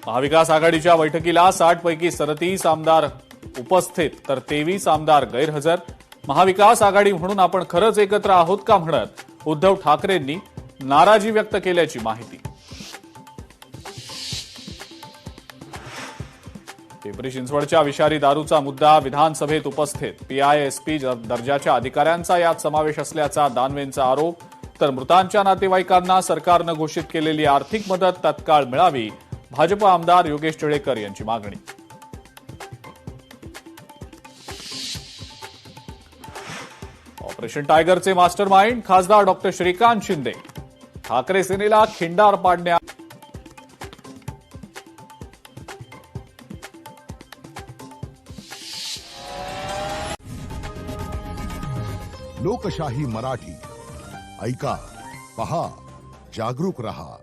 महाविकास आघाडीच्या बैठकीला 60 पैकी 37 आमदार उपस्थित तर 23 आमदार गैरहजर। महाविकास आघाडी म्हणून आपण खरंच एकत्र आहोत का म्हणत उद्धव ठाकरेंनी नाराजी व्यक्त केल्याची माहिती। पिंपरी चिंचवडच्या विषारी दारूचा मुद्दा विधानसभेत उपस्थित। पीआयएसपी दर्जाच्या अधिकाऱ्यांचा यात समावेश असल्याचा दानवेंचा आरोप। तर मृतांच्या नातेवाईकांना सरकारनं घोषित केलेली आर्थिक मदत तत्काळ मिळावी, भाजप आमदार योगेश टिळेकर यांची मागणी। ऑपरेशन टायगरचे मास्टरमाइंड खासदार डॉक्टर श्रीकांत शिंदे। ठाकरे सेनेला खिंडार पाडण्या लोकशाही मराठी ऐका, पहा, जागरूक रहा।